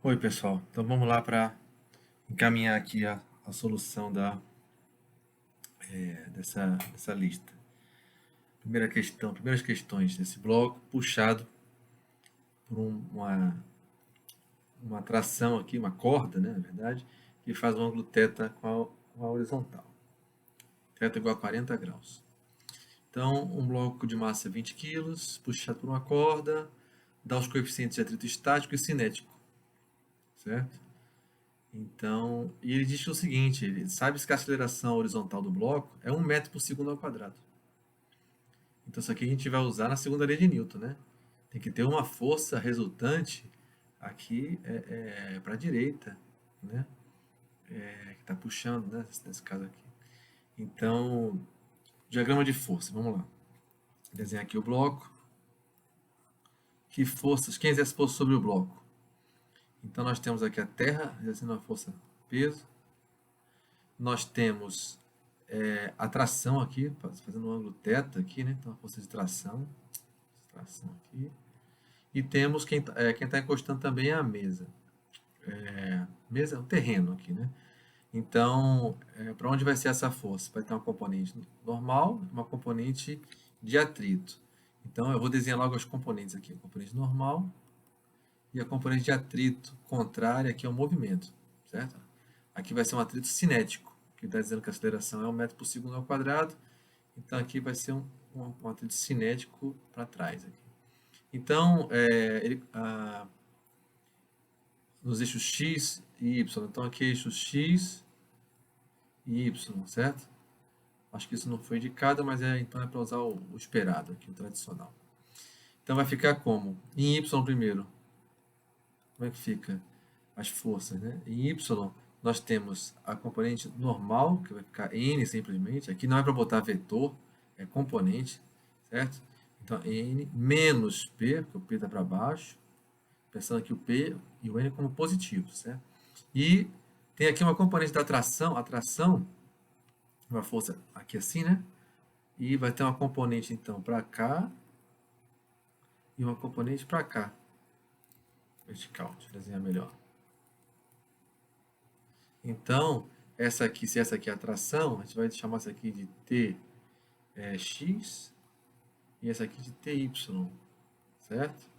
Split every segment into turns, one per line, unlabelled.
Oi, pessoal. Então vamos lá para encaminhar aqui a solução dessa lista. Primeira questão, primeiras questões desse bloco, puxado por uma tração aqui, uma corda, né, na verdade, que faz um ângulo θ com a horizontal. Θ igual a 40 graus. Então, um bloco de massa 20 kg, puxado por uma corda, dá os coeficientes de atrito estático e cinético, certo? Então, e ele diz o seguinte, ele sabe que a aceleração horizontal do bloco é 1 metro por segundo ao quadrado. Então, isso aqui a gente vai usar na segunda lei de Newton, né? Tem que ter uma força resultante aqui para a direita, né? Que está puxando, né? Nesse caso aqui. Então, diagrama de força, vamos lá. Desenhar aqui o bloco. Que forças, quem exerce força sobre o bloco? Então, nós temos aqui a Terra exercendo a força peso. Nós temos a tração aqui, fazendo um ângulo θ aqui, né? Então, a força de tração aqui. E temos quem está encostando também é a mesa. Mesa é o terreno aqui, né? Então, para onde vai ser essa força? Vai ter uma componente normal, uma componente de atrito. Então, eu vou desenhar logo as componentes aqui. A componente normal e a componente de atrito contrária, que é o movimento, certo? Aqui vai ser um atrito cinético, que está dizendo que a aceleração é 1 metro por segundo ao quadrado. Então, aqui vai ser um atrito cinético para trás. Aqui. Então, nos eixos X e Y. Então, aqui é eixo X e Y, certo? Acho que isso não foi indicado, mas então é para usar o esperado aqui, o tradicional. Então, vai ficar como? Em Y primeiro. Como é que fica as forças, né? Em Y, nós temos a componente normal, que vai ficar N simplesmente. Aqui não é para botar vetor, é componente, certo? Então, N menos P, porque o P está para baixo. Pensando aqui o P e o N como positivos, certo? E tem aqui uma componente da tração, a tração, uma força aqui assim, né? E vai ter uma componente, então, para cá e uma componente para cá. Vertical, deixa eu desenhar melhor. Então, se essa aqui é a tração, a gente vai chamar essa aqui de TX e essa aqui de TY, certo?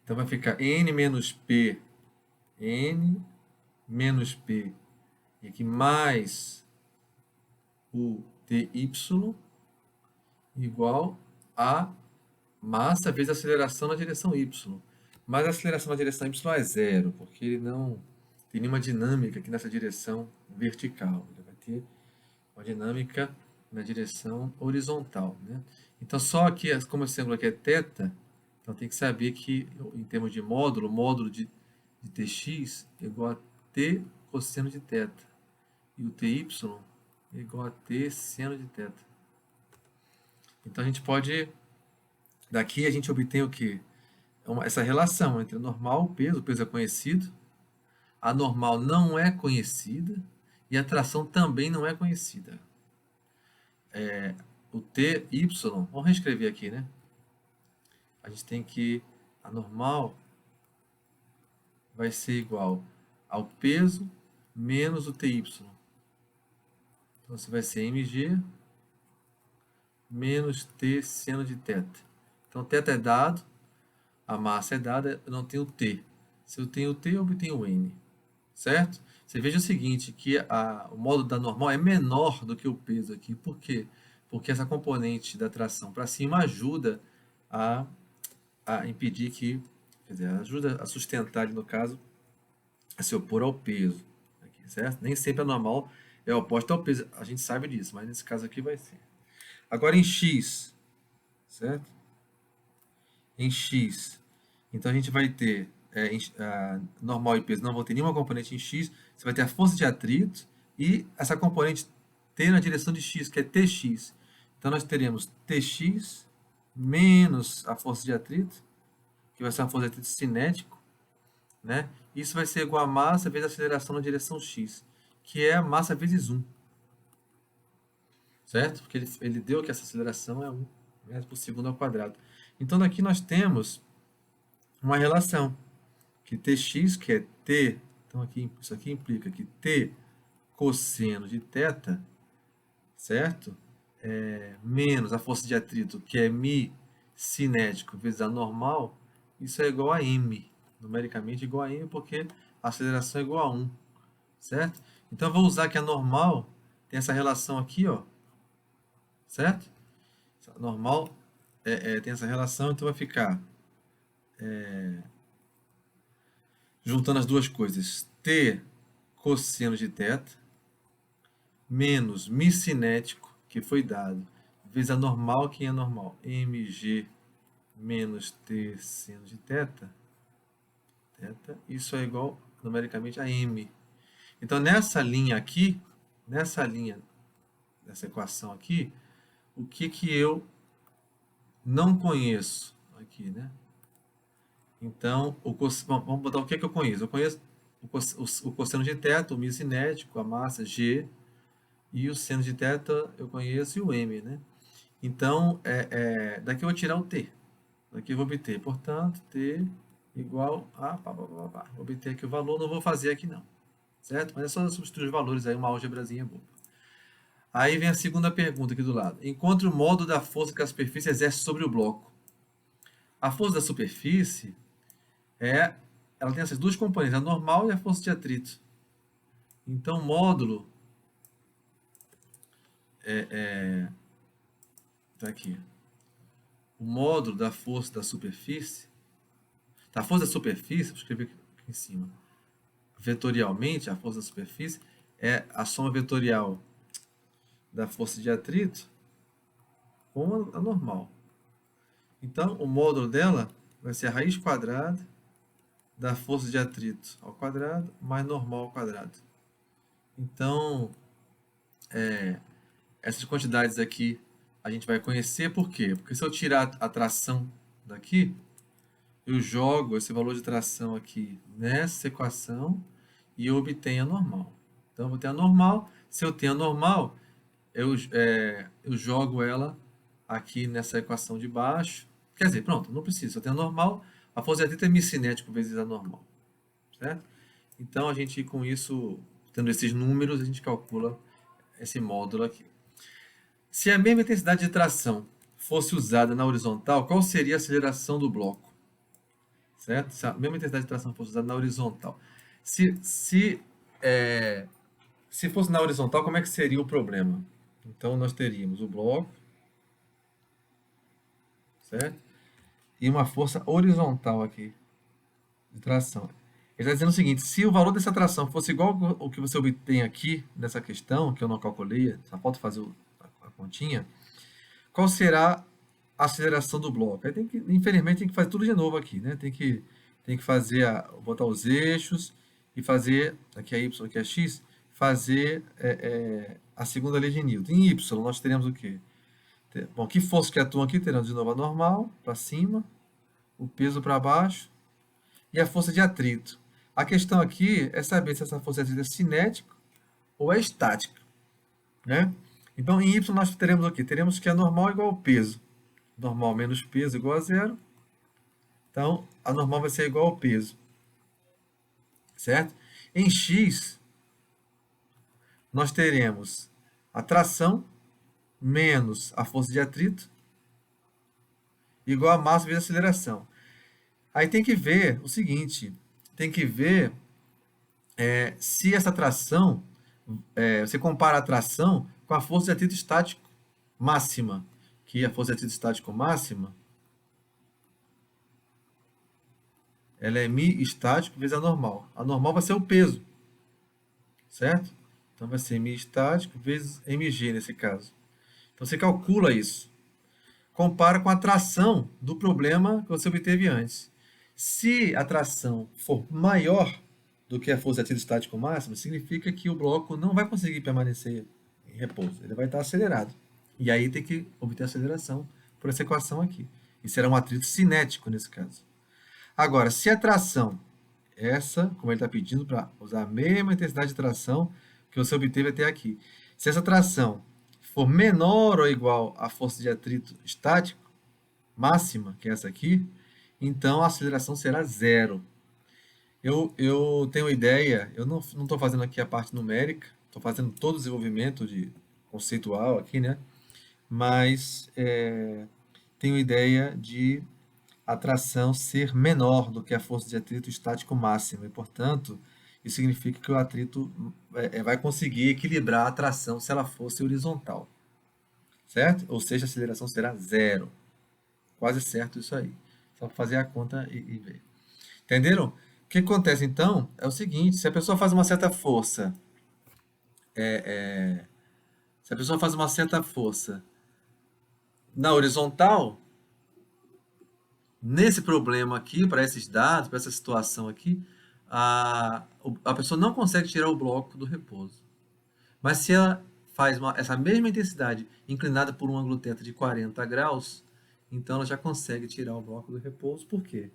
Então, vai ficar N menos P, N menos P, e aqui mais o TY igual a massa vezes a aceleração na direção Y. Mas a aceleração na direção Y é zero, porque ele não tem nenhuma dinâmica aqui nessa direção vertical. Ele vai ter uma dinâmica na direção horizontal, né? Então, só aqui, como esse ângulo aqui é θ, então tem que saber que, em termos de módulo de Tx é igual a T cosseno de θ. E o Ty é igual a T seno de θ. Então, a gente pode... Daqui a gente obtém o quê? Essa relação entre normal e o peso é conhecido, a normal não é conhecida e a tração também não é conhecida. O TY, vamos reescrever aqui, né? A gente tem que, a normal vai ser igual ao peso menos o TY. Então, isso vai ser mg menos T seno de θ. Então, θ é dado, a massa é dada, eu não tenho T. Se eu tenho T, eu obtenho o N. Certo? Você veja o seguinte, que o módulo da normal é menor do que o peso aqui. Por quê? Porque essa componente da tração para cima ajuda a impedir que, quer dizer, ajuda a sustentar, no caso, a se opor ao peso. Aqui, certo? Nem sempre a normal é oposta ao peso. A gente sabe disso, mas nesse caso aqui vai ser. Agora em X, certo? Em X, então a gente vai ter normal e peso não vão ter nenhuma componente em X, você vai ter a força de atrito e essa componente T na direção de X, que é Tx. Então nós teremos Tx menos a força de atrito, que vai ser uma força de atrito cinético, né? Isso vai ser igual a massa vezes a aceleração na direção X, que é a massa vezes 1. Certo? Porque ele deu que essa aceleração é 1 metro por segundo ao quadrado. Então daqui nós temos uma relação, que Tx, que é T, então aqui, isso aqui implica que T cosseno de θ, certo? Menos a força de atrito, que é μ cinético vezes a normal, isso é igual a m, numericamente igual a m, porque a aceleração é igual a 1, certo? Então, eu vou usar que a normal tem essa relação aqui, ó, certo? A normal tem essa relação, então vai ficar juntando as duas coisas, t cosseno de θ menos μ cinético, que foi dado, vezes a normal, que é normal, mg menos t seno de θ, isso é igual numericamente a m. Então, nessa linha aqui, nessa equação aqui, o que eu não conheço aqui, né? Então, vamos botar o que eu conheço. Eu conheço o cosseno de θ, o μ cinético, a massa G, e o seno de θ eu conheço, e o m, né? Então, daqui eu vou tirar o t. Daqui eu vou obter, portanto, t igual a... Vou obter aqui o valor, não vou fazer aqui não. Certo? Mas é só substituir os valores aí, uma álgebrazinha boa. Aí vem a segunda pergunta aqui do lado. Encontre o modo da força que a superfície exerce sobre o bloco. A força da superfície ela tem essas duas componentes, a normal e a força de atrito. Então, o módulo tá aqui. O módulo da força da superfície, vou escrever aqui em cima, vetorialmente, a força da superfície é a soma vetorial da força de atrito com a normal. Então, o módulo dela vai ser a raiz quadrada da força de atrito ao quadrado mais normal ao quadrado. Então, essas quantidades aqui a gente vai conhecer por quê? Porque se eu tirar a tração daqui, eu jogo esse valor de tração aqui nessa equação e eu obtenho a normal. Então, eu vou ter a normal. Se eu tenho a normal, eu jogo ela aqui nessa equação de baixo. Quer dizer, pronto, não precisa. Se eu tenho a normal, a força de atrito é μ cinético vezes a normal. Certo? Então, a gente, com isso, tendo esses números, a gente calcula esse módulo aqui. Se a mesma intensidade de tração fosse usada na horizontal, qual seria a aceleração do bloco? Certo? Se a mesma intensidade de tração fosse usada na horizontal. Se fosse na horizontal, como é que seria o problema? Então, nós teríamos o bloco, certo? E uma força horizontal aqui de tração. Ele está dizendo o seguinte, se o valor dessa tração fosse igual ao que você obtém aqui nessa questão, que eu não calculei, só falta fazer a continha, qual será a aceleração do bloco? Aí infelizmente, tem que fazer tudo de novo aqui, né? Tem que fazer, botar os eixos e fazer, aqui é y, aqui é x, fazer a segunda lei de Newton. Em y, nós teremos o quê? Bom, que forças que atuam aqui? Teremos de novo a normal, para cima, o peso para baixo e a força de atrito. A questão aqui é saber se essa força de atrito é cinética ou é estática, né? Então, em y nós teremos o quê? Teremos que a normal é igual ao peso. Normal menos peso igual a zero. Então, a normal vai ser igual ao peso. Certo? Em x, nós teremos a tração menos a força de atrito igual a massa vezes a aceleração. Aí tem que ver o seguinte, tem que ver se essa tração, você compara a tração com a força de atrito estático máxima, que a força de atrito estático máxima, ela é μ estático vezes a normal. A normal vai ser o peso, certo? Então vai ser μ estático vezes mg nesse caso. Então você calcula isso. Compara com a tração do problema que você obteve antes. Se a tração for maior do que a força de atrito estático máxima, significa que o bloco não vai conseguir permanecer em repouso. Ele vai estar acelerado. E aí tem que obter aceleração por essa equação aqui. E será um atrito cinético nesse caso. Agora, se a tração, como ele está pedindo para usar a mesma intensidade de tração que você obteve até aqui. Se essa tração for menor ou igual à força de atrito estático máxima, que é essa aqui, então a aceleração será zero. Eu tenho ideia, eu não estou fazendo aqui a parte numérica, estou fazendo todo o desenvolvimento conceitual aqui, né? Mas tenho ideia de atração ser menor do que a força de atrito estático máxima, e, portanto, isso significa que o atrito vai conseguir equilibrar a atração se ela fosse horizontal, certo? Ou seja, a aceleração será zero. Quase certo isso aí. Só fazer a conta e ver. Entenderam? O que acontece então é o seguinte: se a pessoa faz uma certa força, se a pessoa faz uma certa força na horizontal, nesse problema aqui, para esses dados, para essa situação aqui, a pessoa não consegue tirar o bloco do repouso. Mas se ela faz essa mesma intensidade inclinada por um ângulo θ de 40 graus, então ela já consegue tirar o bloco do repouso. Por quê?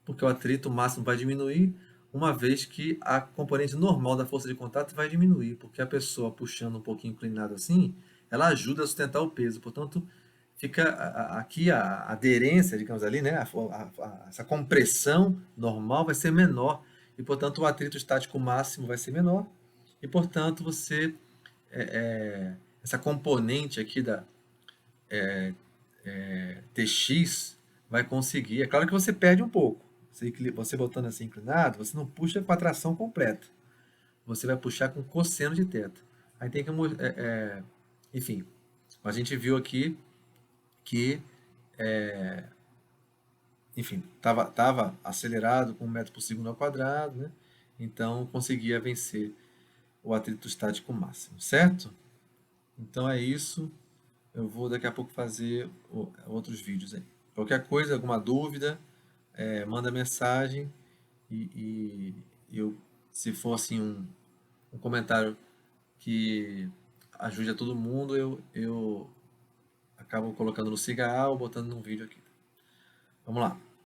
Porque o atrito máximo vai diminuir, uma vez que a componente normal da força de contato vai diminuir, porque a pessoa puxando um pouquinho inclinado assim, ela ajuda a sustentar o peso. Portanto, fica aqui a aderência, digamos ali, né? Essa compressão normal vai ser menor e, portanto, o atrito estático máximo vai ser menor e, portanto, você essa componente aqui da TX vai conseguir. É claro que você perde um pouco. Você botando assim inclinado, você não puxa com a tração completa. Você vai puxar com cosseno de θ. Aí tem que. Enfim, a gente viu aqui que, enfim, estava acelerado com 1 metro por segundo ao quadrado, né? Então conseguia vencer o atrito estático máximo, certo? Então é isso. Eu vou daqui a pouco fazer outros vídeos aí. Qualquer coisa, alguma dúvida, manda mensagem e eu, se for assim um comentário que ajude a todo mundo, eu acabo colocando no Siga A ou botando num vídeo aqui. Vamos lá.